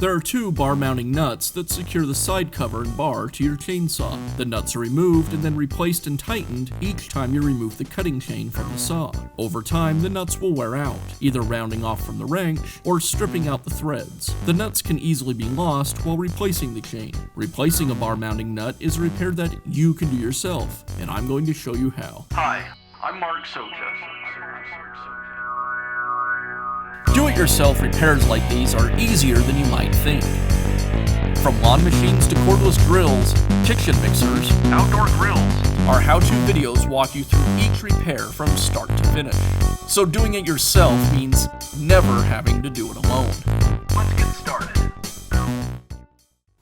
There are two bar mounting nuts that secure the side cover and bar to your chainsaw. The nuts are removed and then replaced and tightened each time you remove the cutting chain from the saw. Over time, the nuts will wear out, either rounding off from the wrench or stripping out the threads. The nuts can easily be lost while replacing the chain. Replacing a bar mounting nut is a repair that you can do yourself, and I'm going to show you how. Hi, I'm Mark Socha. Do-it-yourself repairs like these are easier than you might think. From lawn machines to cordless grills, kitchen mixers, Outdoor grills. our how-to videos walk you through each repair from start to finish. So doing it yourself means never having to do it alone. Let's get started.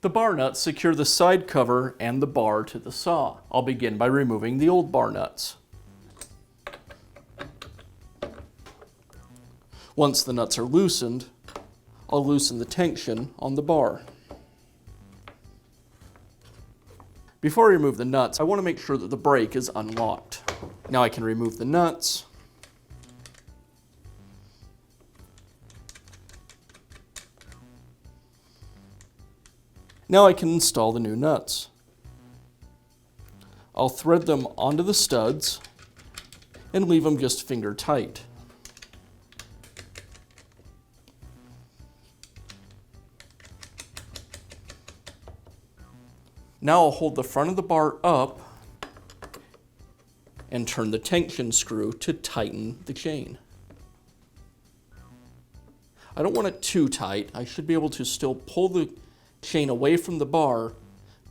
The bar nuts secure the side cover and the bar to the saw. I'll begin by removing the old bar nuts. Once the nuts are loosened, I'll loosen the tension on the bar. Before I remove the nuts, I want to make sure that the brake is unlocked. Now I can remove the nuts. Now I can install the new nuts. I'll thread them onto the studs and leave them just finger tight. Now I'll hold the front of the bar up and turn the tension screw to tighten the chain. I don't want it too tight. I should be able to still pull the chain away from the bar,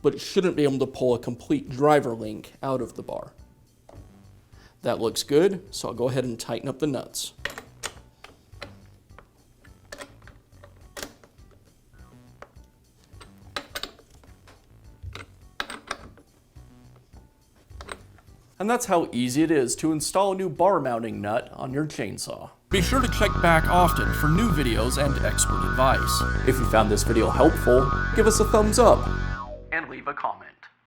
but it shouldn't be able to pull a complete driver link out of the bar. That looks good, so I'll go ahead and tighten up the nuts. And that's how easy it is to install a new bar mounting nut on your chainsaw. Be sure to check back often for new videos and expert advice. If you found this video helpful, give us a thumbs up And leave a comment.